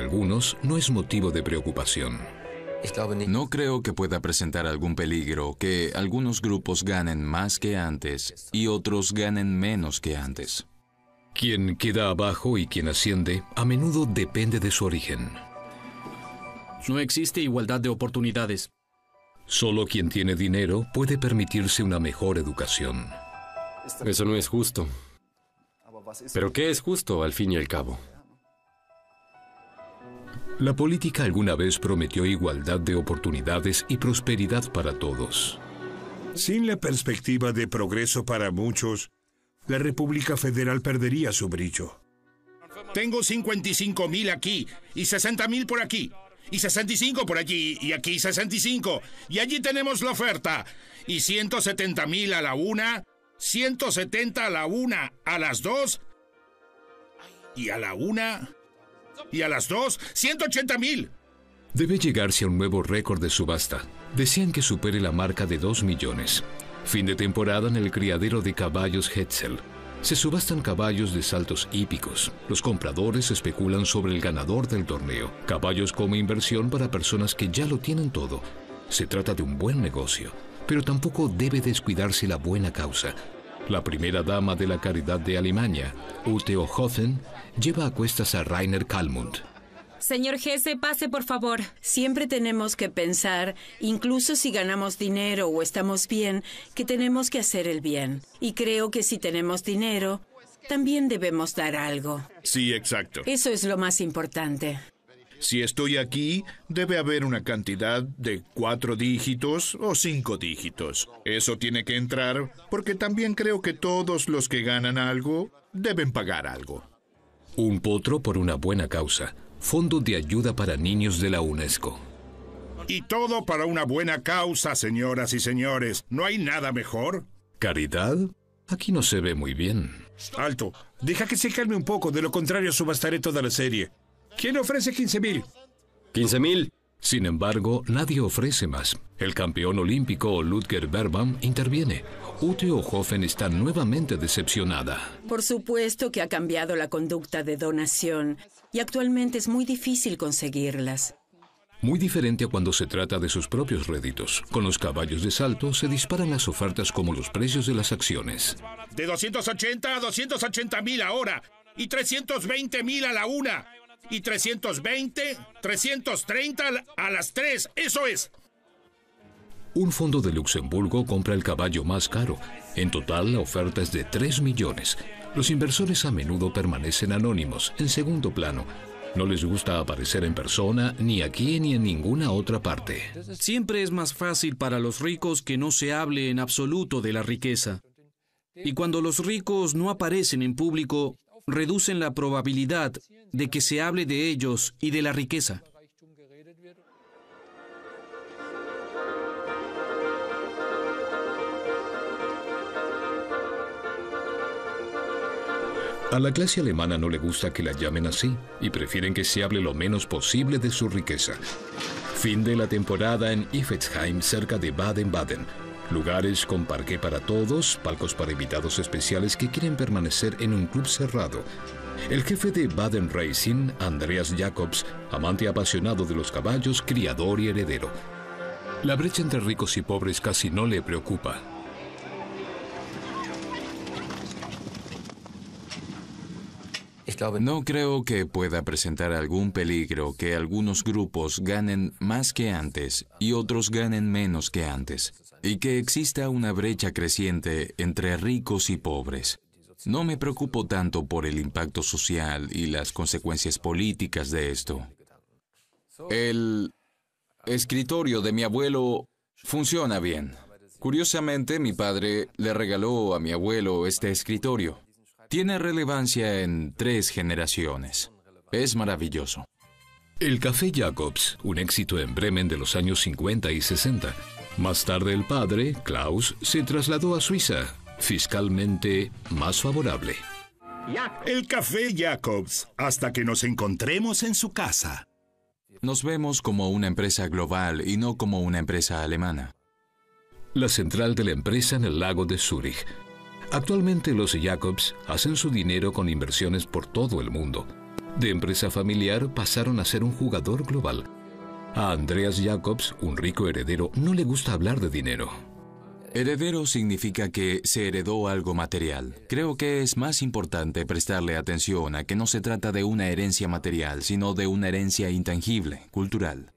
algunos no es motivo de preocupación. No creo que pueda presentar algún peligro que algunos grupos ganen más que antes y otros ganen menos que antes. Quien queda abajo y quien asciende a menudo depende de su origen. No existe igualdad de oportunidades. Solo quien tiene dinero puede permitirse una mejor educación. Eso no es justo. ¿Pero qué es justo al fin y al cabo? La política alguna vez prometió igualdad de oportunidades y prosperidad para todos. Sin la perspectiva de progreso para muchos, la República Federal perdería su brillo. Tengo 55,000 aquí, y 60,000 por aquí, y 65 por allí, y aquí 65. Y allí tenemos la oferta. Y 170,000 a la una, 170 a la una, a las dos, y a la una, y a las dos, 180,000. Debe llegarse a un nuevo récord de subasta. Desean que supere la marca de 2 millones. Fin de temporada en el criadero de caballos Hetzel. Se subastan caballos de saltos hípicos. Los compradores especulan sobre el ganador del torneo. Caballos como inversión para personas que ya lo tienen todo. Se trata de un buen negocio, pero tampoco debe descuidarse la buena causa. La primera dama de la caridad de Alemania, Ute Ohofen, lleva a cuestas a Rainer Kallmund. Señor Hesse, pase por favor. Siempre tenemos que pensar, incluso si ganamos dinero o estamos bien, que tenemos que hacer el bien. Y creo que si tenemos dinero, también debemos dar algo. Sí, exacto. Eso es lo más importante. Si estoy aquí, debe haber una cantidad de 4 dígitos o 5 dígitos. Eso tiene que entrar porque también creo que todos los que ganan algo deben pagar algo. Un potro por una buena causa. Fondo de ayuda para niños de la UNESCO. Y todo para una buena causa, señoras y señores. ¿No hay nada mejor? ¿Caridad? Aquí no se ve muy bien. Alto, deja que se calme un poco, de lo contrario subastaré toda la serie. ¿Quién ofrece 15,000? 15,000. Sin embargo, nadie ofrece más. El campeón olímpico Ludger Berbam interviene. Ute Ohofen está nuevamente decepcionada. Por supuesto que ha cambiado la conducta de donación y actualmente es muy difícil conseguirlas. Muy diferente a cuando se trata de sus propios réditos. Con los caballos de salto se disparan las ofertas como los precios de las acciones. De 280 a 280,000 ahora, y 320,000 a la una, y 320, 330 a las 3, eso es. Un fondo de Luxemburgo compra el caballo más caro. En total, la oferta es de 3 millones. Los inversores a menudo permanecen anónimos, en segundo plano. No les gusta aparecer en persona, ni aquí ni en ninguna otra parte. Siempre es más fácil para los ricos que no se hable en absoluto de la riqueza. Y cuando los ricos no aparecen en público, reducen la probabilidad de que se hable de ellos y de la riqueza. A la clase alemana no le gusta que la llamen así y prefieren que se hable lo menos posible de su riqueza. Fin de la temporada en Iffezheim, cerca de Baden-Baden. Lugares con parqué para todos, palcos para invitados especiales que quieren permanecer en un club cerrado. El jefe de Baden Racing, Andreas Jacobs, amante apasionado de los caballos, criador y heredero. La brecha entre ricos y pobres casi no le preocupa. No creo que pueda presentar algún peligro que algunos grupos ganen más que antes y otros ganen menos que antes, y que exista una brecha creciente entre ricos y pobres. No me preocupo tanto por el impacto social y las consecuencias políticas de esto. El escritorio de mi abuelo funciona bien. Curiosamente, mi padre le regaló a mi abuelo este escritorio. Tiene relevancia en 3 generaciones. Es maravilloso. El Café Jacobs, un éxito en Bremen de los años 50 y 60. Más tarde el padre, Klaus, se trasladó a Suiza, fiscalmente más favorable. El Café Jacobs, hasta que nos encontremos en su casa. Nos vemos como una empresa global y no como una empresa alemana. La central de la empresa en el lago de Zúrich. Actualmente los Jacobs hacen su dinero con inversiones por todo el mundo. De empresa familiar pasaron a ser un jugador global. A Andreas Jacobs, un rico heredero, no le gusta hablar de dinero. Heredero significa que se heredó algo material. Creo que es más importante prestarle atención a que no se trata de una herencia material, sino de una herencia intangible, cultural.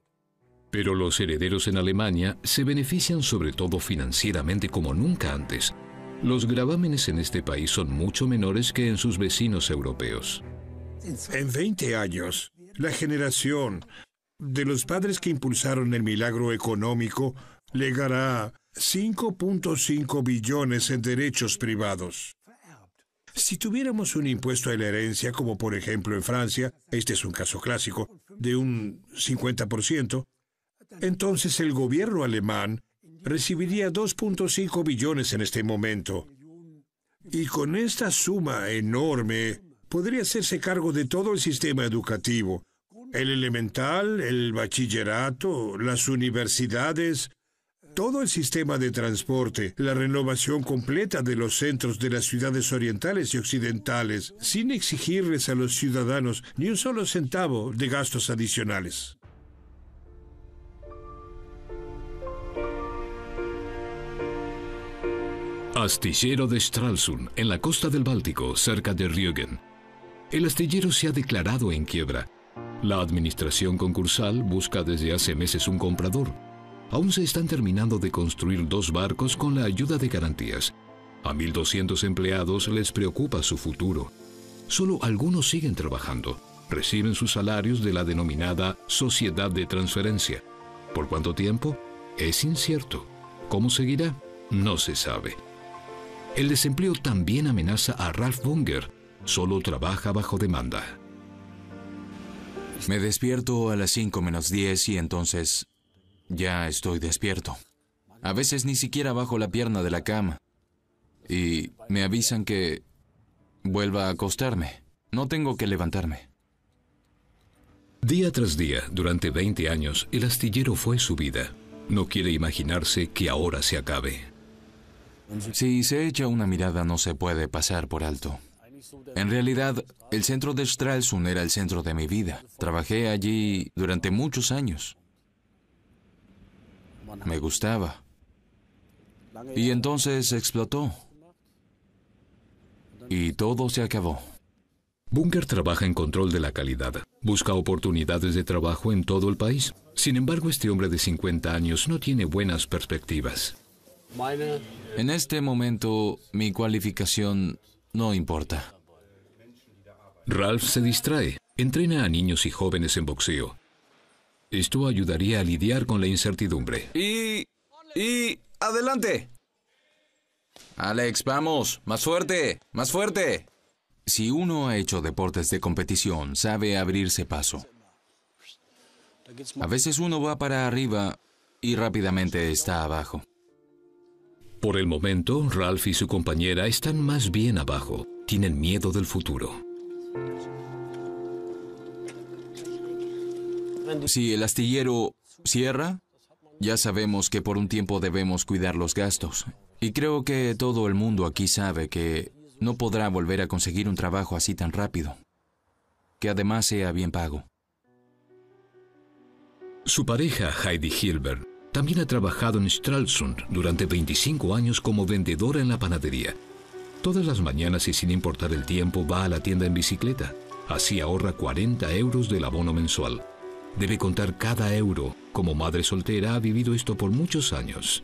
Pero los herederos en Alemania se benefician sobre todo financieramente como nunca antes. Los gravámenes en este país son mucho menores que en sus vecinos europeos. En 20 años, la generación de los padres que impulsaron el milagro económico legará 5.5 billones en derechos privados. Si tuviéramos un impuesto a la herencia, como por ejemplo en Francia, este es un caso clásico, de un 50%, entonces el gobierno alemán recibiría 2.5 billones en este momento. Y con esta suma enorme, podría hacerse cargo de todo el sistema educativo, el elemental, el bachillerato, las universidades, todo el sistema de transporte, la renovación completa de los centros de las ciudades orientales y occidentales, sin exigirles a los ciudadanos ni un solo centavo de gastos adicionales. Astillero de Stralsund, en la costa del Báltico, cerca de Rügen. El astillero se ha declarado en quiebra. La administración concursal busca desde hace meses un comprador. Aún se están terminando de construir 2 barcos con la ayuda de garantías. A 1.200 empleados les preocupa su futuro. Solo algunos siguen trabajando. Reciben sus salarios de la denominada Sociedad de Transferencia. ¿Por cuánto tiempo? Es incierto. ¿Cómo seguirá? No se sabe. El desempleo también amenaza a Ralf Bunger. Solo trabaja bajo demanda. Me despierto a las 5 menos 10 y entonces ya estoy despierto. A veces ni siquiera bajo la pierna de la cama. Y me avisan que vuelva a acostarme. No tengo que levantarme. Día tras día, durante 20 años, el astillero fue su vida. No quiere imaginarse que ahora se acabe. Si se echa una mirada no se puede pasar por alto. En realidad, el centro de Stralsund era el centro de mi vida. Trabajé allí durante muchos años. Me gustaba. Y entonces explotó. Y todo se acabó. Bunger trabaja en control de la calidad. Busca oportunidades de trabajo en todo el país. Sin embargo, este hombre de 50 años no tiene buenas perspectivas. En este momento, mi cualificación no importa. Ralf se distrae. Entrena a niños y jóvenes en boxeo. Esto ayudaría a lidiar con la incertidumbre. Y adelante. Alex, vamos. Más fuerte. Más fuerte. Si uno ha hecho deportes de competición, sabe abrirse paso. A veces uno va para arriba y rápidamente está abajo. Por el momento, Ralf y su compañera están más bien abajo. Tienen miedo del futuro. Si el astillero cierra, ya sabemos que por un tiempo debemos cuidar los gastos. Y creo que todo el mundo aquí sabe que no podrá volver a conseguir un trabajo así tan rápido, que además sea bien pago. Su pareja, Heidi Hilbert, también ha trabajado en Stralsund durante 25 años como vendedora en la panadería. Todas las mañanas y sin importar el tiempo va a la tienda en bicicleta. Así ahorra 40 euros del abono mensual. Debe contar cada euro. Como madre soltera ha vivido esto por muchos años.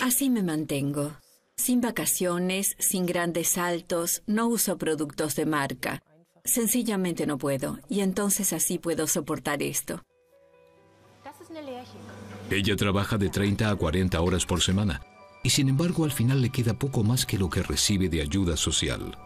Así me mantengo. Sin vacaciones, sin grandes saltos, no uso productos de marca. Sencillamente no puedo, y entonces así puedo soportar esto. Ella trabaja de 30 a 40 horas por semana, y sin embargo al final le queda poco más que lo que recibe de ayuda social.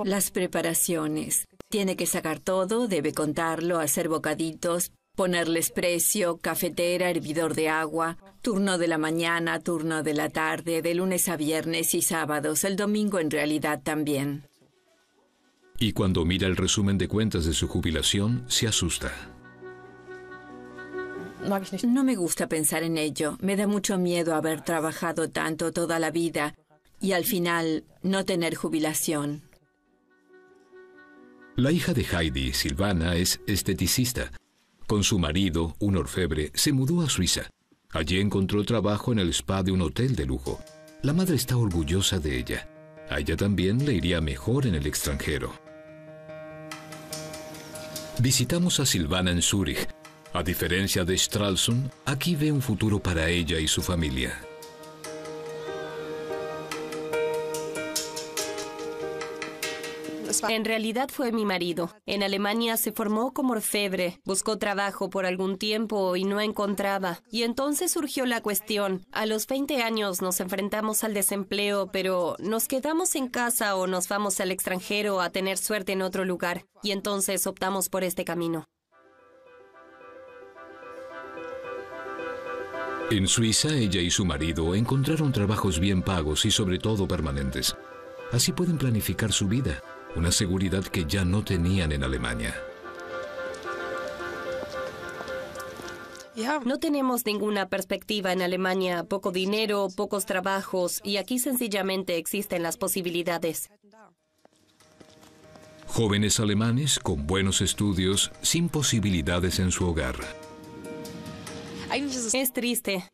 Las preparaciones. Tiene que sacar todo, debe contarlo, hacer bocaditos, ponerles precio, cafetera, hervidor de agua, turno de la mañana, turno de la tarde, de lunes a viernes y sábados, el domingo en realidad también. Y cuando mira el resumen de cuentas de su jubilación, se asusta. No me gusta pensar en ello. Me da mucho miedo haber trabajado tanto toda la vida y al final no tener jubilación. La hija de Heidi, Silvana, es esteticista. Con su marido, un orfebre, se mudó a Suiza. Allí encontró trabajo en el spa de un hotel de lujo. La madre está orgullosa de ella. A ella también le iría mejor en el extranjero. Visitamos a Silvana en Zúrich. A diferencia de Stralsund, aquí ve un futuro para ella y su familia. En realidad fue mi marido. En Alemania se formó como orfebre, buscó trabajo por algún tiempo y no encontraba. Y entonces surgió la cuestión. A los 20 años nos enfrentamos al desempleo, pero ¿nos quedamos en casa o nos vamos al extranjero a tener suerte en otro lugar? Y entonces optamos por este camino. En Suiza, ella y su marido encontraron trabajos bien pagos y sobre todo permanentes. Así pueden planificar su vida, una seguridad que ya no tenían en Alemania. No tenemos ninguna perspectiva en Alemania, poco dinero, pocos trabajos, y aquí sencillamente existen las posibilidades. Jóvenes alemanes con buenos estudios, sin posibilidades en su hogar. Es triste,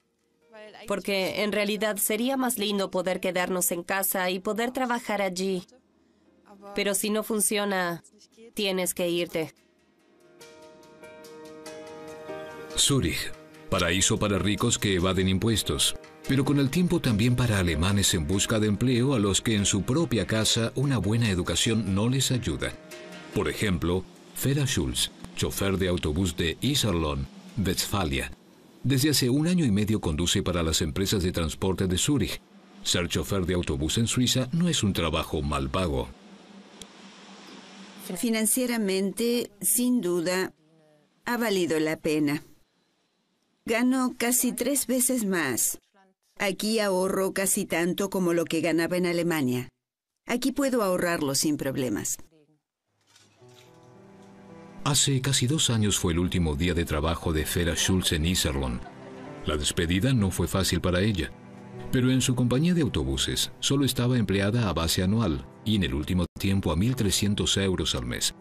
porque en realidad sería más lindo poder quedarnos en casa y poder trabajar allí. Pero si no funciona, tienes que irte. Zúrich, paraíso para ricos que evaden impuestos, pero con el tiempo también para alemanes en busca de empleo a los que en su propia casa una buena educación no les ayuda. Por ejemplo, Vera Schulz, chofer de autobús de Iserlohn, Westfalia. Desde hace 1 año y medio conduce para las empresas de transporte de Zúrich. Ser chofer de autobús en Suiza no es un trabajo mal pago. Financieramente, sin duda, ha valido la pena. Gano casi 3 veces más. Aquí ahorro casi tanto como lo que ganaba en Alemania. Aquí puedo ahorrarlo sin problemas. Hace casi 2 años fue el último día de trabajo de Vera Schulz en Iserlohn. La despedida no fue fácil para ella, pero en su compañía de autobuses solo estaba empleada a base anual y en el último tiempo a 1.300 euros al mes.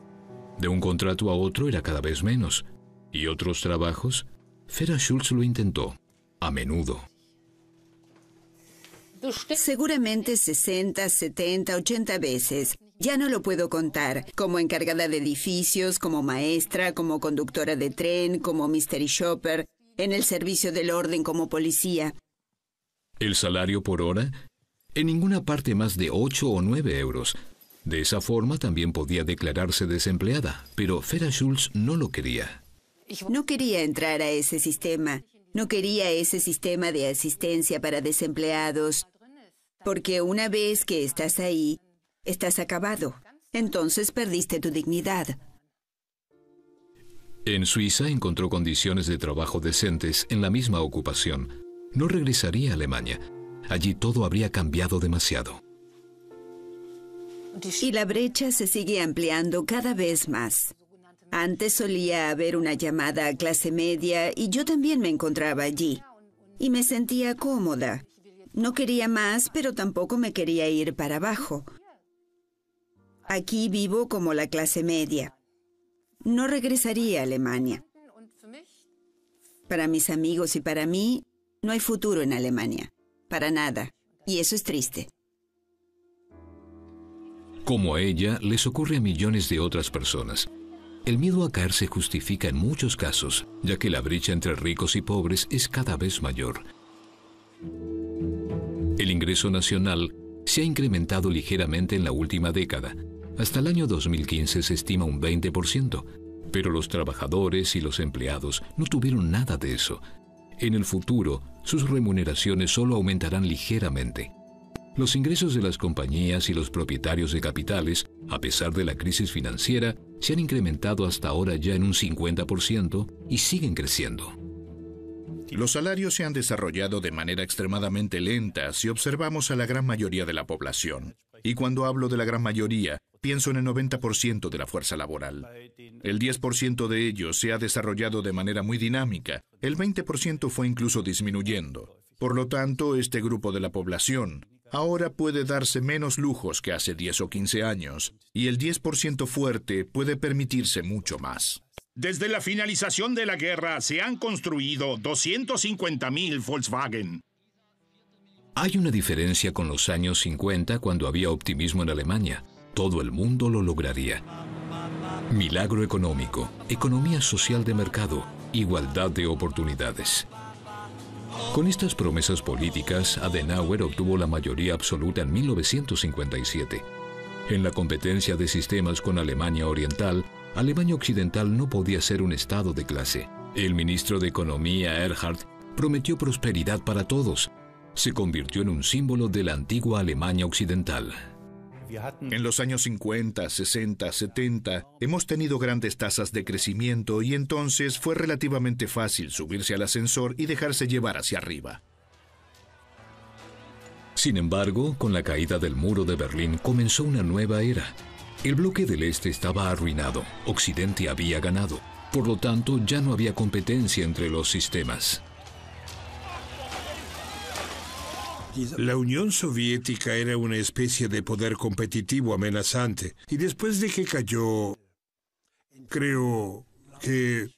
De un contrato a otro era cada vez menos. ¿Y otros trabajos? Vera Schulz lo intentó, a menudo. Seguramente 60, 70, 80 veces. Ya no lo puedo contar. Como encargada de edificios, como maestra, como conductora de tren, como mystery shopper, en el servicio del orden como policía. ¿El salario por hora? En ninguna parte más de 8 o 9 euros. De esa forma también podía declararse desempleada, pero Vera Schulz no lo quería. No quería entrar a ese sistema. No quería ese sistema de asistencia para desempleados. Porque una vez que estás ahí, estás acabado. Entonces perdiste tu dignidad. En Suiza encontró condiciones de trabajo decentes en la misma ocupación. No regresaría a Alemania. Allí todo habría cambiado demasiado. Y la brecha se sigue ampliando cada vez más. Antes solía haber una llamada a clase media y yo también me encontraba allí. Y me sentía cómoda. No quería más, pero tampoco me quería ir para abajo. Aquí vivo como la clase media. No regresaría a Alemania. Para mis amigos y para mí, no hay futuro en Alemania. Para nada. Y eso es triste. Como a ella, les ocurre a millones de otras personas. El miedo a caer se justifica en muchos casos, ya que la brecha entre ricos y pobres es cada vez mayor. El ingreso nacional se ha incrementado ligeramente en la última década. Hasta el año 2015 se estima un 20%, pero los trabajadores y los empleados no tuvieron nada de eso. En el futuro, sus remuneraciones solo aumentarán ligeramente. Los ingresos de las compañías y los propietarios de capitales, a pesar de la crisis financiera, se han incrementado hasta ahora ya en un 50% y siguen creciendo. Los salarios se han desarrollado de manera extremadamente lenta si observamos a la gran mayoría de la población. Y cuando hablo de la gran mayoría, pienso en el 90% de la fuerza laboral. El 10% de ellos se ha desarrollado de manera muy dinámica. El 20% fue incluso disminuyendo. Por lo tanto, este grupo de la población ahora puede darse menos lujos que hace 10 o 15 años, y el 10% fuerte puede permitirse mucho más. Desde la finalización de la guerra se han construido 250.000 Volkswagen. Hay una diferencia con los años 50 cuando había optimismo en Alemania. Todo el mundo lo lograría. Milagro económico, economía social de mercado, igualdad de oportunidades. Con estas promesas políticas, Adenauer obtuvo la mayoría absoluta en 1957. En la competencia de sistemas con Alemania Oriental, Alemania Occidental no podía ser un estado de clase. El ministro de Economía, Erhard, prometió prosperidad para todos. Se convirtió en un símbolo de la antigua Alemania Occidental. En los años 50, 60, 70, hemos tenido grandes tasas de crecimiento y entonces fue relativamente fácil subirse al ascensor y dejarse llevar hacia arriba. Sin embargo, con la caída del muro de Berlín comenzó una nueva era. El bloque del Este estaba arruinado, Occidente había ganado. Por lo tanto, ya no había competencia entre los sistemas. La Unión Soviética era una especie de poder competitivo amenazante, y después de que cayó, creo que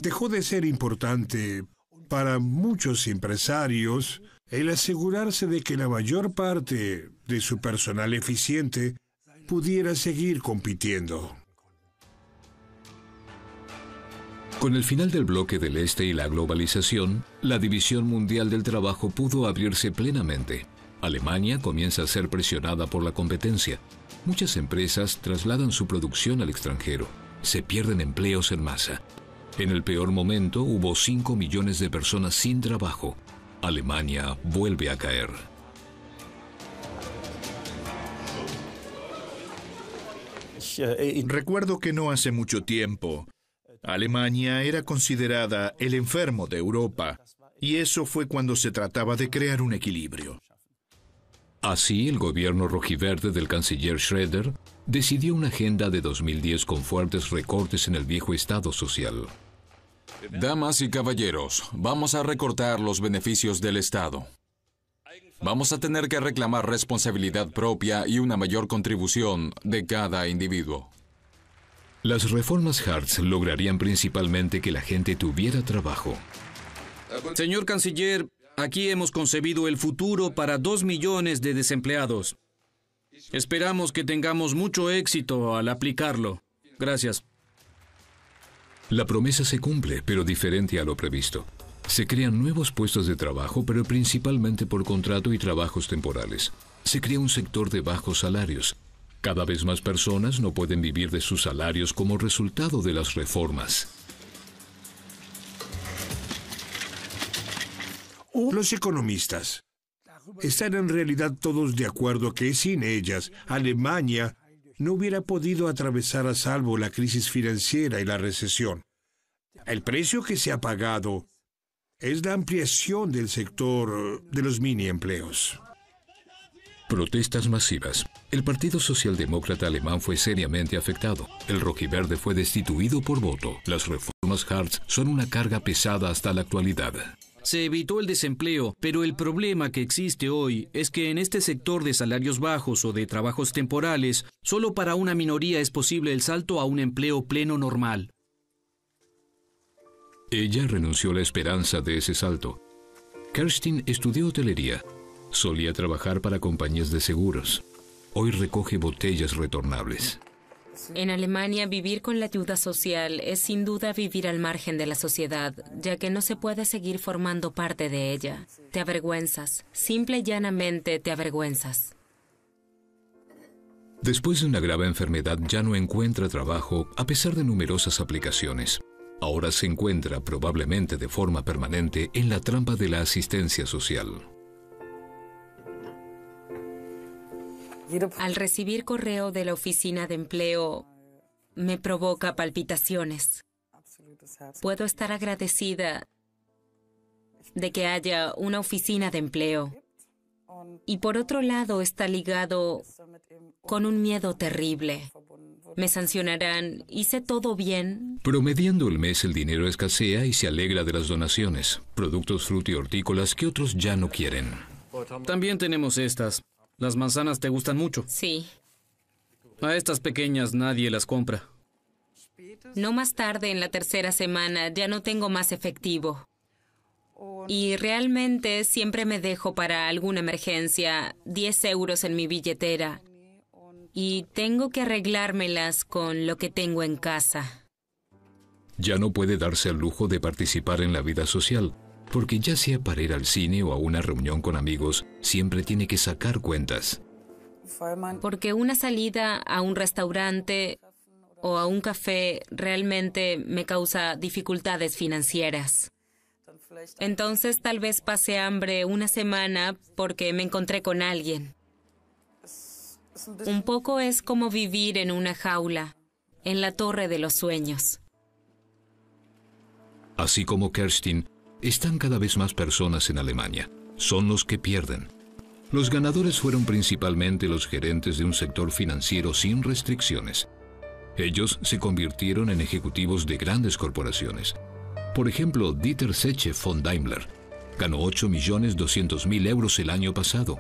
dejó de ser importante para muchos empresarios el asegurarse de que la mayor parte de su personal eficiente pudiera seguir compitiendo. Con el final del bloque del Este y la globalización, la División Mundial del Trabajo pudo abrirse plenamente. Alemania comienza a ser presionada por la competencia. Muchas empresas trasladan su producción al extranjero. Se pierden empleos en masa. En el peor momento hubo 5 millones de personas sin trabajo. Alemania vuelve a caer. Recuerdo que no hace mucho tiempo, Alemania era considerada el enfermo de Europa, y eso fue cuando se trataba de crear un equilibrio. Así, el gobierno rojiverde del canciller Schröder decidió una agenda de 2010 con fuertes recortes en el viejo Estado social. Damas y caballeros, vamos a recortar los beneficios del Estado. Vamos a tener que reclamar responsabilidad propia y una mayor contribución de cada individuo. Las reformas Hartz lograrían principalmente que la gente tuviera trabajo. Señor canciller, aquí hemos concebido el futuro para 2 millones de desempleados. Esperamos que tengamos mucho éxito al aplicarlo. Gracias. La promesa se cumple, pero diferente a lo previsto. Se crean nuevos puestos de trabajo, pero principalmente por contrato y trabajos temporales. Se crea un sector de bajos salarios. Cada vez más personas no pueden vivir de sus salarios como resultado de las reformas. Los economistas están en realidad todos de acuerdo que sin ellas, Alemania no hubiera podido atravesar a salvo la crisis financiera y la recesión. El precio que se ha pagado es la ampliación del sector de los mini empleos. Protestas masivas. El Partido Socialdemócrata Alemán fue seriamente afectado. El rojiverde fue destituido por voto. Las reformas Hartz son una carga pesada hasta la actualidad. Se evitó el desempleo, pero el problema que existe hoy es que en este sector de salarios bajos o de trabajos temporales, solo para una minoría es posible el salto a un empleo pleno normal. Ella renunció a la esperanza de ese salto. Kerstin estudió hotelería. Solía trabajar para compañías de seguros. Hoy recoge botellas retornables. En Alemania, vivir con la ayuda social es sin duda vivir al margen de la sociedad, ya que no se puede seguir formando parte de ella. Te avergüenzas. Simple y llanamente te avergüenzas. Después de una grave enfermedad ya no encuentra trabajo a pesar de numerosas aplicaciones. Ahora se encuentra, probablemente de forma permanente, en la trampa de la asistencia social. Al recibir correo de la oficina de empleo, me provoca palpitaciones. Puedo estar agradecida de que haya una oficina de empleo. Y por otro lado está ligado con un miedo terrible. ¿Me sancionarán? ¿Hice todo bien? Promediando el mes, el dinero escasea y se alegra de las donaciones, productos frutihortícolas que otros ya no quieren. También tenemos estas. Las manzanas te gustan mucho. Sí. A estas pequeñas nadie las compra. No más tarde, en la tercera semana, ya no tengo más efectivo. Y realmente siempre me dejo para alguna emergencia 10 euros en mi billetera. Y tengo que arreglármelas con lo que tengo en casa. Ya no puede darse el lujo de participar en la vida social, porque ya sea para ir al cine o a una reunión con amigos, siempre tiene que sacar cuentas. Porque una salida a un restaurante o a un café realmente me causa dificultades financieras. Entonces tal vez pase hambre una semana porque me encontré con alguien. Un poco es como vivir en una jaula, en la torre de los sueños. Así como Kerstin, están cada vez más personas en Alemania. Son los que pierden. Los ganadores fueron principalmente los gerentes de un sector financiero sin restricciones. Ellos se convirtieron en ejecutivos de grandes corporaciones. Por ejemplo, Dieter Zetsche von Daimler ganó 8.200.000 euros el año pasado.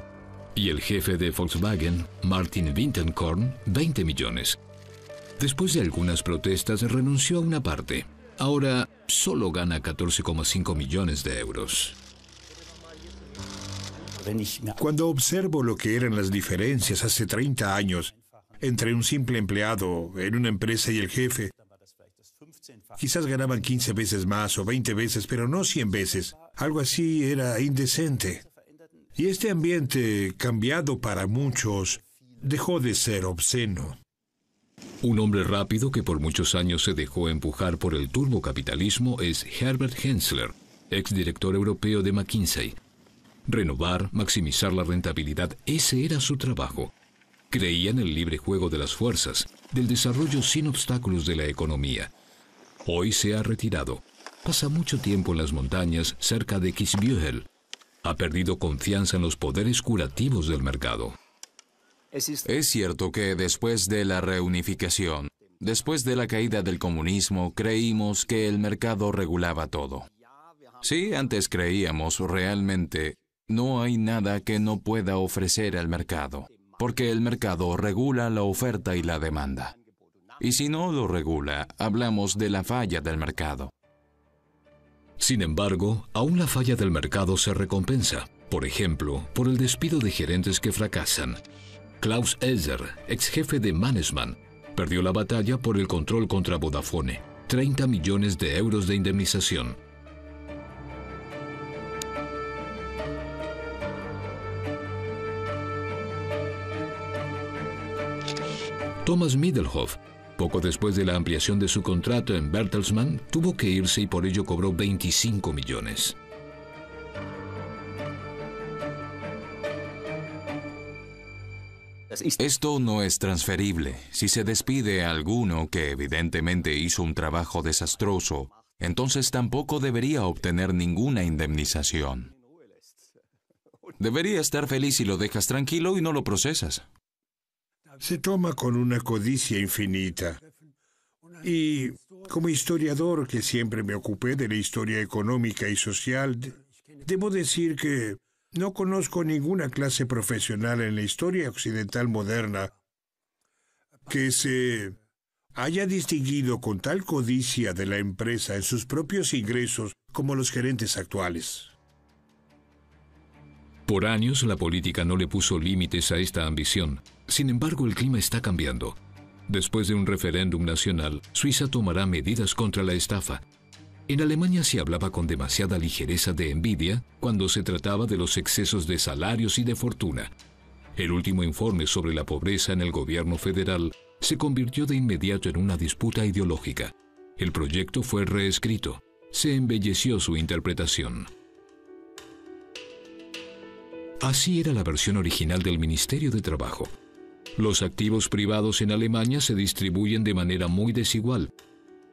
Y el jefe de Volkswagen, Martin Winterkorn, 20 millones. Después de algunas protestas, renunció a una parte. Ahora solo gana 14,5 millones de euros. Cuando observo lo que eran las diferencias hace 30 años entre un simple empleado en una empresa y el jefe, quizás ganaban 15 veces más o 20 veces, pero no 100 veces. Algo así era indecente. Y este ambiente, cambiado para muchos, dejó de ser obsceno. Un hombre rápido que por muchos años se dejó empujar por el turbocapitalismo es Herbert Hensler, exdirector europeo de McKinsey. Renovar, maximizar la rentabilidad, ese era su trabajo. Creía en el libre juego de las fuerzas, del desarrollo sin obstáculos de la economía. Hoy se ha retirado. Pasa mucho tiempo en las montañas cerca de Kitzbühel. Ha perdido confianza en los poderes curativos del mercado. Es cierto que después de la reunificación, después de la caída del comunismo, creímos que el mercado regulaba todo. Sí, antes creíamos realmente, no hay nada que no pueda ofrecer al mercado, porque el mercado regula la oferta y la demanda. Y si no lo regula, hablamos de la falla del mercado. Sin embargo, aún la falla del mercado se recompensa, por ejemplo, por el despido de gerentes que fracasan. Klaus Elser, ex jefe de Mannesmann, perdió la batalla por el control contra Vodafone, 30 millones de euros de indemnización. Thomas Middelhoff, poco después de la ampliación de su contrato en Bertelsmann, tuvo que irse y por ello cobró 25 millones. Esto no es transferible. Si se despide a alguno que evidentemente hizo un trabajo desastroso, entonces tampoco debería obtener ninguna indemnización. Debería estar feliz si lo dejas tranquilo y no lo procesas. Se toma con una codicia infinita. Y como historiador que siempre me ocupé de la historia económica y social, debo decir que no conozco ninguna clase profesional en la historia occidental moderna que se haya distinguido con tal codicia de la empresa en sus propios ingresos como los gerentes actuales. Por años, la política no le puso límites a esta ambición. Sin embargo, el clima está cambiando. Después de un referéndum nacional, Suiza tomará medidas contra la estafa. En Alemania se hablaba con demasiada ligereza de envidia cuando se trataba de los excesos de salarios y de fortuna. El último informe sobre la pobreza en el gobierno federal se convirtió de inmediato en una disputa ideológica. El proyecto fue reescrito. Se embelleció su interpretación. Así era la versión original del Ministerio de Trabajo. Los activos privados en Alemania se distribuyen de manera muy desigual.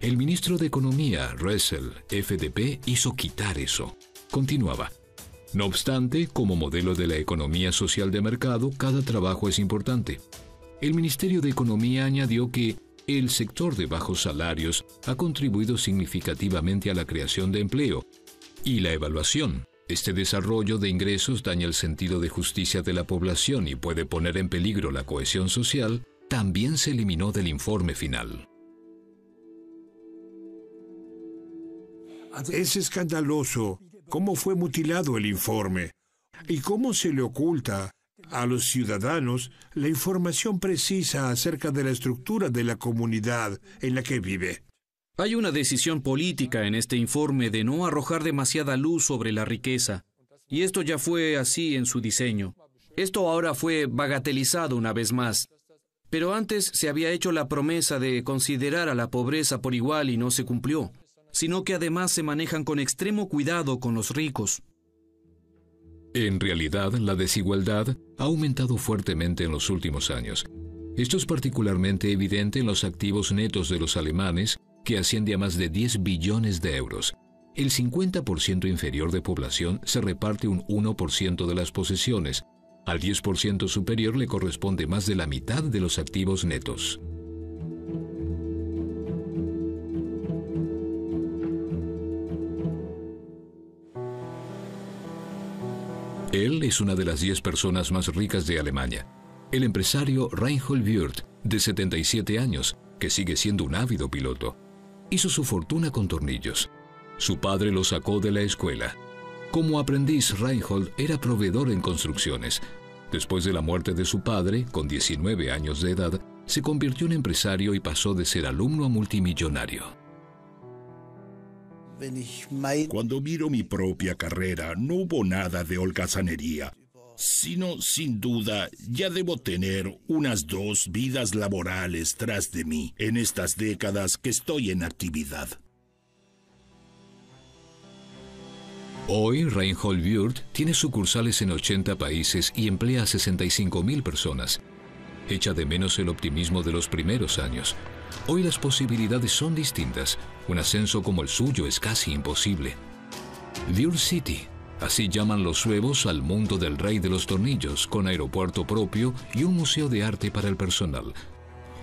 El ministro de Economía, Ressel, FDP, hizo quitar eso. Continuaba. No obstante, como modelo de la economía social de mercado, cada trabajo es importante. El Ministerio de Economía añadió que el sector de bajos salarios ha contribuido significativamente a la creación de empleo y la evaluación Este desarrollo de ingresos daña el sentido de justicia de la población y puede poner en peligro la cohesión social, también se eliminó del informe final. Es escandaloso cómo fue mutilado el informe y cómo se le oculta a los ciudadanos la información precisa acerca de la estructura de la comunidad en la que vive. Hay una decisión política en este informe de no arrojar demasiada luz sobre la riqueza, y esto ya fue así en su diseño. Esto ahora fue bagatelizado una vez más, pero antes se había hecho la promesa de considerar a la pobreza por igual y no se cumplió, sino que además se manejan con extremo cuidado con los ricos. En realidad, la desigualdad ha aumentado fuertemente en los últimos años. Esto es particularmente evidente en los activos netos de los alemanes, que asciende a más de 10 billones de euros. El 50% inferior de población se reparte un 1% de las posesiones. Al 10% superior le corresponde más de la mitad de los activos netos. Él es una de las 10 personas más ricas de Alemania. El empresario Reinhold Wirth, de 77 años, que sigue siendo un ávido piloto, hizo su fortuna con tornillos. Su padre lo sacó de la escuela. Como aprendiz, Reinhold era proveedor en construcciones. Después de la muerte de su padre, con 19 años de edad, se convirtió en empresario y pasó de ser alumno a multimillonario. Cuando miro mi propia carrera, no hubo nada de holgazanería, sino, sin duda, ya debo tener unas 2 vidas laborales tras de mí en estas décadas que estoy en actividad. Hoy, Reinhold Wirth tiene sucursales en 80 países y emplea a 65.000 personas. Echa de menos el optimismo de los primeros años. Hoy las posibilidades son distintas. Un ascenso como el suyo es casi imposible. Wirth City, así llaman los suevos al mundo del rey de los tornillos, con aeropuerto propio y un museo de arte para el personal.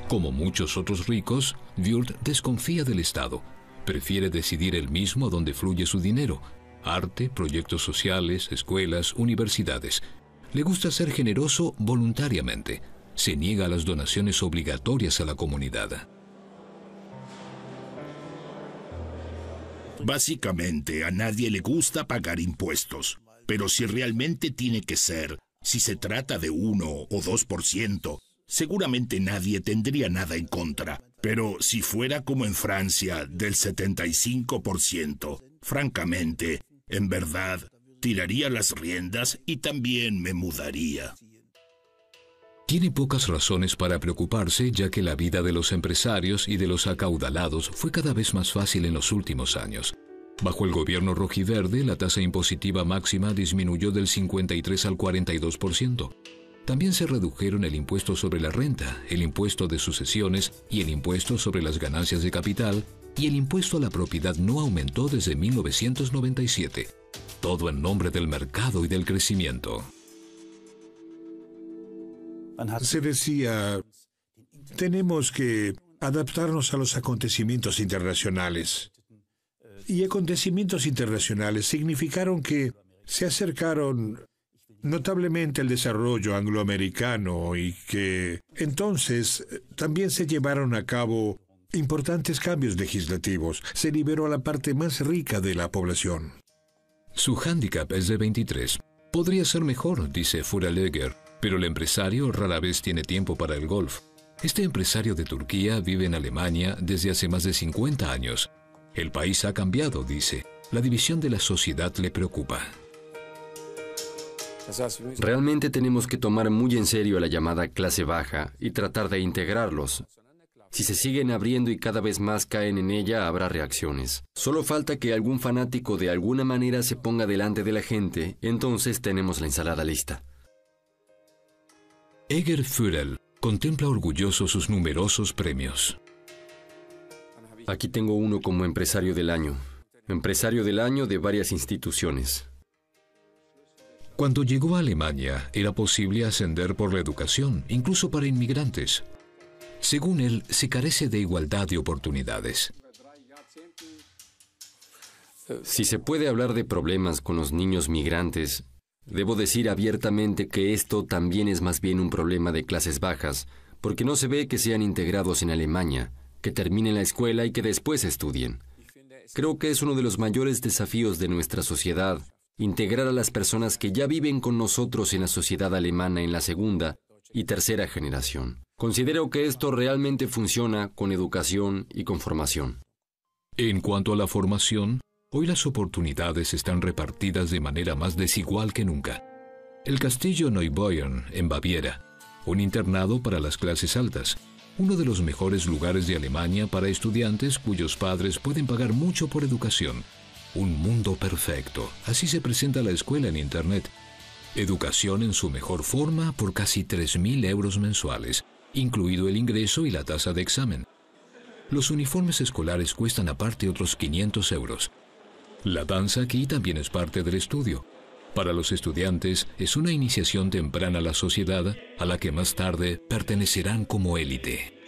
Como muchos otros ricos, Wirth desconfía del Estado. Prefiere decidir él mismo dónde fluye su dinero. Arte, proyectos sociales, escuelas, universidades. Le gusta ser generoso voluntariamente. Se niega a las donaciones obligatorias a la comunidad. Básicamente, a nadie le gusta pagar impuestos. Pero si realmente tiene que ser, si se trata de 1 o 2%, seguramente nadie tendría nada en contra. Pero si fuera como en Francia, del 75%, francamente, en verdad, tiraría las riendas y también me mudaría. Tiene pocas razones para preocuparse, ya que la vida de los empresarios y de los acaudalados fue cada vez más fácil en los últimos años. Bajo el gobierno rojiverde, la tasa impositiva máxima disminuyó del 53 al 42%. También se redujeron el impuesto sobre la renta, el impuesto de sucesiones y el impuesto sobre las ganancias de capital, y el impuesto a la propiedad no aumentó desde 1997. Todo en nombre del mercado y del crecimiento. Se decía, tenemos que adaptarnos a los acontecimientos internacionales. Y acontecimientos internacionales significaron que se acercaron notablemente al desarrollo angloamericano y que entonces también se llevaron a cabo importantes cambios legislativos. Se liberó a la parte más rica de la población. Su hándicap es de 23. Podría ser mejor, dice Furaleger, pero el empresario rara vez tiene tiempo para el golf. Este empresario de Turquía vive en Alemania desde hace más de 50 años. El país ha cambiado, dice. La división de la sociedad le preocupa. Realmente tenemos que tomar muy en serio a la llamada clase baja y tratar de integrarlos. Si se siguen abriendo y cada vez más caen en ella, habrá reacciones. Solo falta que algún fanático de alguna manera se ponga delante de la gente, entonces tenemos la ensalada lista. Eger Fürel contempla orgulloso sus numerosos premios. Aquí tengo uno como empresario del año. Empresario del año de varias instituciones. Cuando llegó a Alemania, era posible ascender por la educación, incluso para inmigrantes. Según él, se carece de igualdad de oportunidades. Si se puede hablar de problemas con los niños migrantes, debo decir abiertamente que esto también es más bien un problema de clases bajas, porque no se ve que sean integrados en Alemania, que terminen la escuela y que después estudien. Creo que es uno de los mayores desafíos de nuestra sociedad, integrar a las personas que ya viven con nosotros en la sociedad alemana en la segunda y tercera generación. Considero que esto realmente funciona con educación y con formación. En cuanto a la formación, hoy las oportunidades están repartidas de manera más desigual que nunca. El Castillo Neubeuern, en Baviera, un internado para las clases altas, uno de los mejores lugares de Alemania para estudiantes cuyos padres pueden pagar mucho por educación. Un mundo perfecto, así se presenta la escuela en Internet. Educación en su mejor forma por casi 3.000 euros mensuales, incluido el ingreso y la tasa de examen. Los uniformes escolares cuestan aparte otros 500 euros. La danza aquí también es parte del estudio. Para los estudiantes es una iniciación temprana a la sociedad a la que más tarde pertenecerán como élite.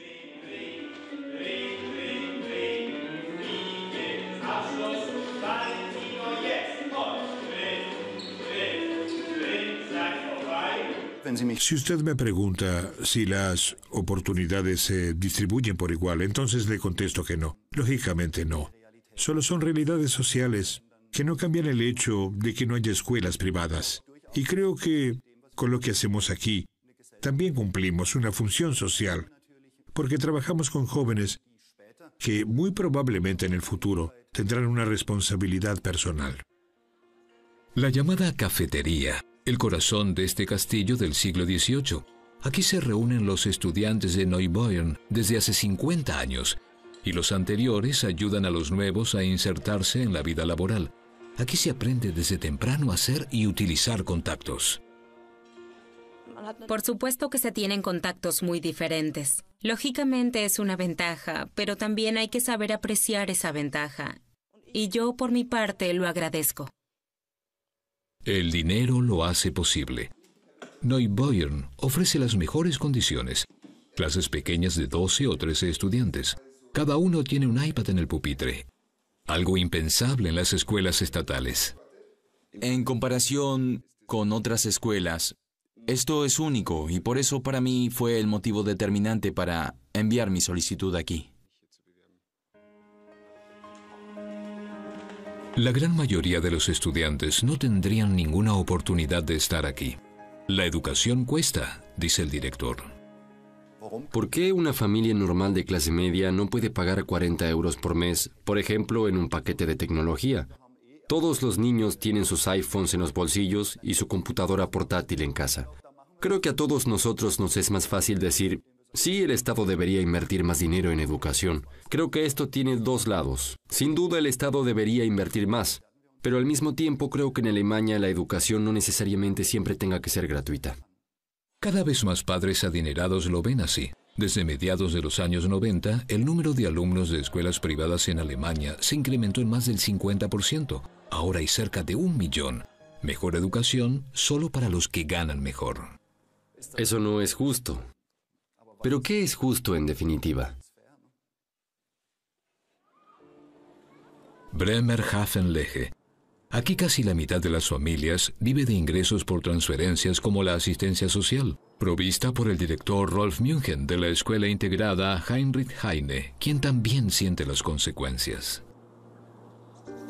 Si usted me pregunta si las oportunidades se distribuyen por igual, entonces le contesto que no. Lógicamente no. Solo son realidades sociales que no cambian el hecho de que no haya escuelas privadas. Y creo que con lo que hacemos aquí, también cumplimos una función social, porque trabajamos con jóvenes que muy probablemente en el futuro tendrán una responsabilidad personal. La llamada cafetería, el corazón de este castillo del siglo XVIII. Aquí se reúnen los estudiantes de Neubeuern desde hace 50 años, y los anteriores ayudan a los nuevos a insertarse en la vida laboral. Aquí se aprende desde temprano a hacer y utilizar contactos. Por supuesto que se tienen contactos muy diferentes. Lógicamente es una ventaja, pero también hay que saber apreciar esa ventaja. Y yo, por mi parte, lo agradezco. El dinero lo hace posible. Neubeuern ofrece las mejores condiciones. Clases pequeñas de 12 o 13 estudiantes. Cada uno tiene un iPad en el pupitre. Algo impensable en las escuelas estatales. En comparación con otras escuelas, esto es único y por eso para mí fue el motivo determinante para enviar mi solicitud aquí. La gran mayoría de los estudiantes no tendrían ninguna oportunidad de estar aquí. La educación cuesta, dice el director. ¿Por qué una familia normal de clase media no puede pagar 40 euros por mes, por ejemplo, en un paquete de tecnología? Todos los niños tienen sus iPhones en los bolsillos y su computadora portátil en casa. Creo que a todos nosotros nos es más fácil decir, sí, el Estado debería invertir más dinero en educación. Creo que esto tiene dos lados. Sin duda el Estado debería invertir más, pero al mismo tiempo creo que en Alemania la educación no necesariamente siempre tenga que ser gratuita. Cada vez más padres adinerados lo ven así. Desde mediados de los años 90, el número de alumnos de escuelas privadas en Alemania se incrementó en más del 50%. Ahora hay cerca de 1 millón. Mejor educación solo para los que ganan mejor. Eso no es justo. ¿Pero qué es justo en definitiva? Bremerhaven-Lege. Aquí casi la mitad de las familias vive de ingresos por transferencias como la asistencia social, provista por el director Rolf München de la escuela integrada Heinrich Heine, quien también siente las consecuencias.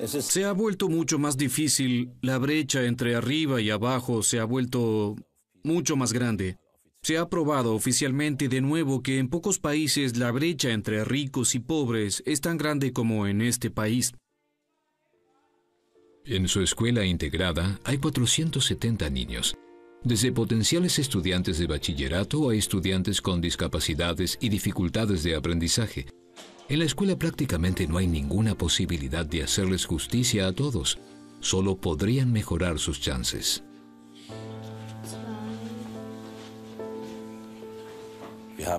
Se ha vuelto mucho más difícil, la brecha entre arriba y abajo se ha vuelto mucho más grande. Se ha probado oficialmente de nuevo que en pocos países la brecha entre ricos y pobres es tan grande como en este país. En su escuela integrada hay 470 niños, desde potenciales estudiantes de bachillerato a estudiantes con discapacidades y dificultades de aprendizaje. En la escuela prácticamente no hay ninguna posibilidad de hacerles justicia a todos. Solo podrían mejorar sus chances.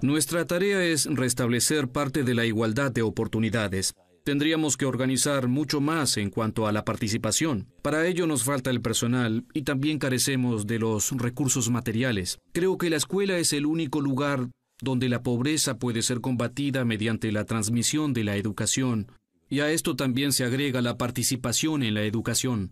Nuestra tarea es restablecer parte de la igualdad de oportunidades. Tendríamos que organizar mucho más en cuanto a la participación. Para ello nos falta el personal y también carecemos de los recursos materiales. Creo que la escuela es el único lugar donde la pobreza puede ser combatida mediante la transmisión de la educación Y a esto también se agrega la participación en la educación.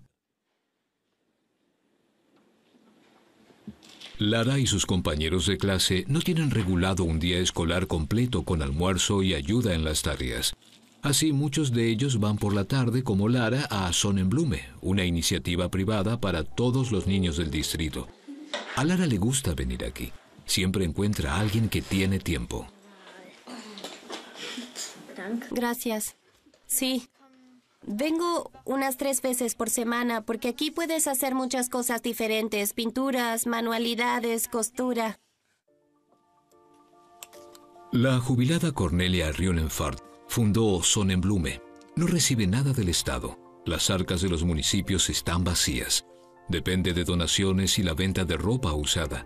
Lara y sus compañeros de clase no tienen regulado un día escolar completo con almuerzo y ayuda en las tareas. Así, muchos de ellos van por la tarde, como Lara, a Sonnenblume, una iniciativa privada para todos los niños del distrito. A Lara le gusta venir aquí. Siempre encuentra a alguien que tiene tiempo. Gracias. Sí. Vengo unas 3 veces por semana porque aquí puedes hacer muchas cosas diferentes. Pinturas, manualidades, costura. La jubilada Cornelia Rionenfart fundó Sonnenblume. No recibe nada del Estado. Las arcas de los municipios están vacías. Depende de donaciones y la venta de ropa usada.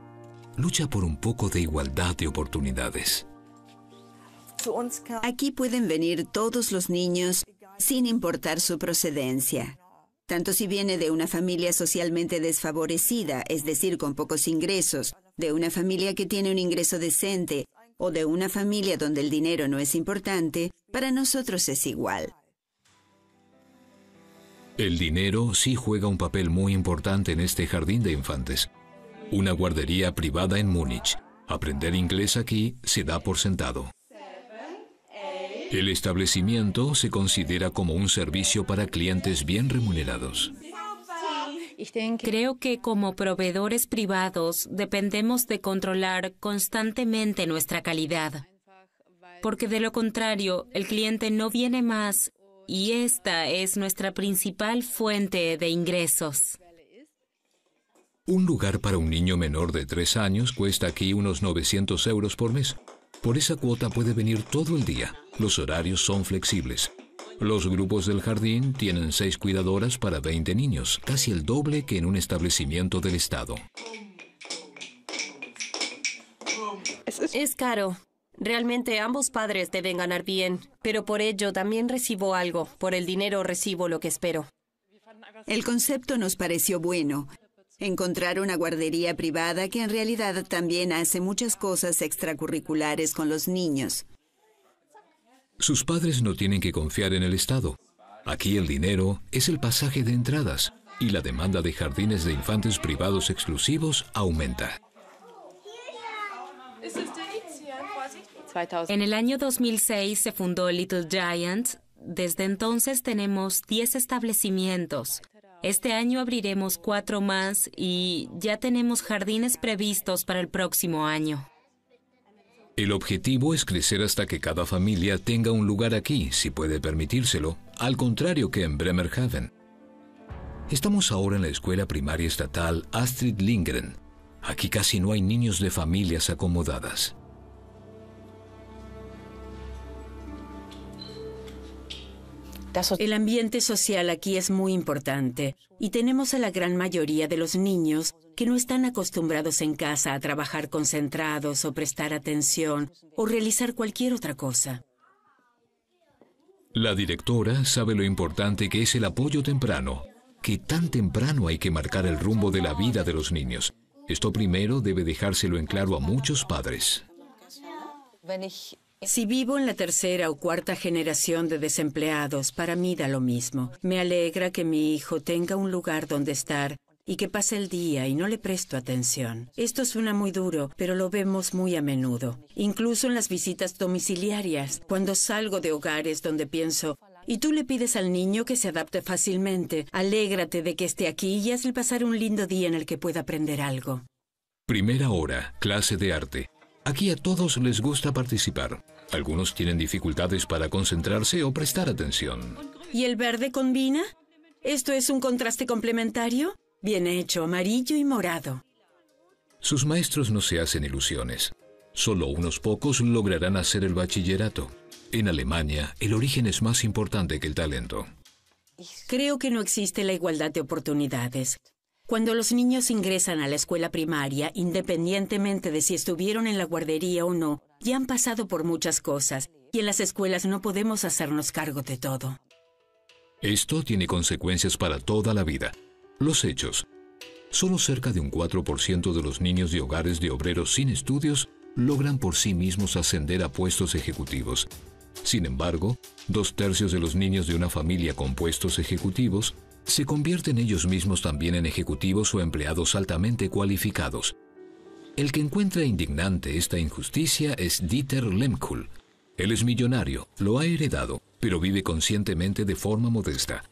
Lucha por un poco de igualdad de oportunidades. Aquí pueden venir todos los niños sin importar su procedencia. Tanto si viene de una familia socialmente desfavorecida, es decir, con pocos ingresos, de una familia que tiene un ingreso decente, o de una familia donde el dinero no es importante, para nosotros es igual. El dinero sí juega un papel muy importante en este jardín de infantes. Una guardería privada en Múnich. Aprender inglés aquí se da por sentado. El establecimiento se considera como un servicio para clientes bien remunerados. Creo que como proveedores privados dependemos de controlar constantemente nuestra calidad, porque de lo contrario el cliente no viene más y esta es nuestra principal fuente de ingresos. Un lugar para un niño menor de 3 años cuesta aquí unos 900 euros por mes. Por esa cuota puede venir todo el día. Los horarios son flexibles. Los grupos del jardín tienen 6 cuidadoras para 20 niños, casi el doble que en un establecimiento del Estado. Es caro. Realmente ambos padres deben ganar bien, pero por ello también recibo algo. Por el dinero recibo lo que espero. El concepto nos pareció bueno. Encontrar una guardería privada que en realidad también hace muchas cosas extracurriculares con los niños. Sus padres no tienen que confiar en el Estado. Aquí el dinero es el pasaje de entradas y la demanda de jardines de infantes privados exclusivos aumenta. En el año 2006 se fundó Little Giants. Desde entonces tenemos 10 establecimientos. Este año abriremos 4 más y ya tenemos jardines previstos para el próximo año. El objetivo es crecer hasta que cada familia tenga un lugar aquí, si puede permitírselo, al contrario que en Bremerhaven. Estamos ahora en la escuela primaria estatal Astrid Lindgren. Aquí casi no hay niños de familias acomodadas. El ambiente social aquí es muy importante y tenemos a la gran mayoría de los niños que no están acostumbrados en casa a trabajar concentrados o prestar atención o realizar cualquier otra cosa. La directora sabe lo importante que es el apoyo temprano, que tan temprano hay que marcar el rumbo de la vida de los niños. Esto primero debe dejárselo en claro a muchos padres. Si vivo en la 3ª o 4ª generación de desempleados, para mí da lo mismo. Me alegra que mi hijo tenga un lugar donde estar y que pase el día y no le presto atención. Esto suena muy duro, pero lo vemos muy a menudo. Incluso en las visitas domiciliarias, cuando salgo de hogares donde pienso, y tú le pides al niño que se adapte fácilmente, alégrate de que esté aquí y hazle pasar un lindo día en el que pueda aprender algo. Primera hora, clase de arte. Aquí a todos les gusta participar. Algunos tienen dificultades para concentrarse o prestar atención. ¿Y el verde combina? ¿Esto es un contraste complementario? Bien hecho, amarillo y morado. Sus maestros no se hacen ilusiones. Solo unos pocos lograrán hacer el bachillerato. En Alemania, el origen es más importante que el talento. Creo que no existe la igualdad de oportunidades. Cuando los niños ingresan a la escuela primaria, independientemente de si estuvieron en la guardería o no, ya han pasado por muchas cosas, y en las escuelas no podemos hacernos cargo de todo. Esto tiene consecuencias para toda la vida. Los hechos. Solo cerca de un 4% de los niños de hogares de obreros sin estudios logran por sí mismos ascender a puestos ejecutivos. Sin embargo, 2/3 de los niños de una familia con puestos ejecutivos se convierten ellos mismos también en ejecutivos o empleados altamente cualificados. El que encuentra indignante esta injusticia es Dieter Lemkuhl. Él es millonario, lo ha heredado, pero vive conscientemente de forma modesta.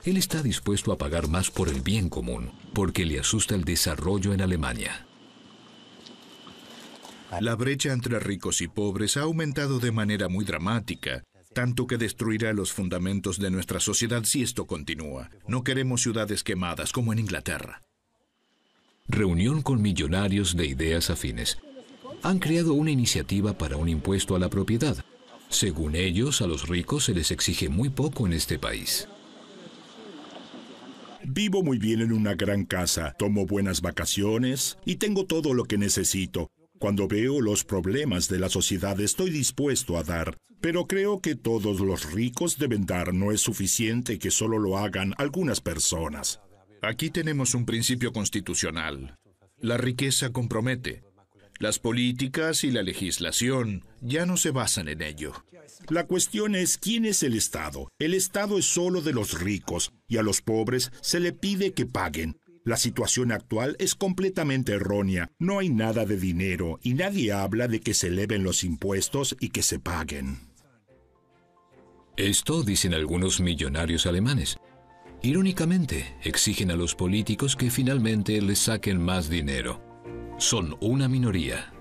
Él está dispuesto a pagar más por el bien común, porque le asusta el desarrollo en Alemania. La brecha entre ricos y pobres ha aumentado de manera muy dramática, tanto que destruirá los fundamentos de nuestra sociedad si esto continúa. No queremos ciudades quemadas como en Inglaterra. Reunión con millonarios de ideas afines. Han creado una iniciativa para un impuesto a la propiedad. Según ellos, a los ricos se les exige muy poco en este país. Vivo muy bien en una gran casa, tomo buenas vacaciones y tengo todo lo que necesito. Cuando veo los problemas de la sociedad estoy dispuesto a dar, pero creo que todos los ricos deben dar. No es suficiente que solo lo hagan algunas personas. Aquí tenemos un principio constitucional. La riqueza compromete. Las políticas y la legislación ya no se basan en ello. La cuestión es quién es el Estado. El Estado es solo de los ricos y a los pobres se le pide que paguen. La situación actual es completamente errónea. No hay nada de dinero y nadie habla de que se eleven los impuestos y que se paguen. Esto dicen algunos millonarios alemanes. Irónicamente, exigen a los políticos que finalmente les saquen más dinero. Son una minoría.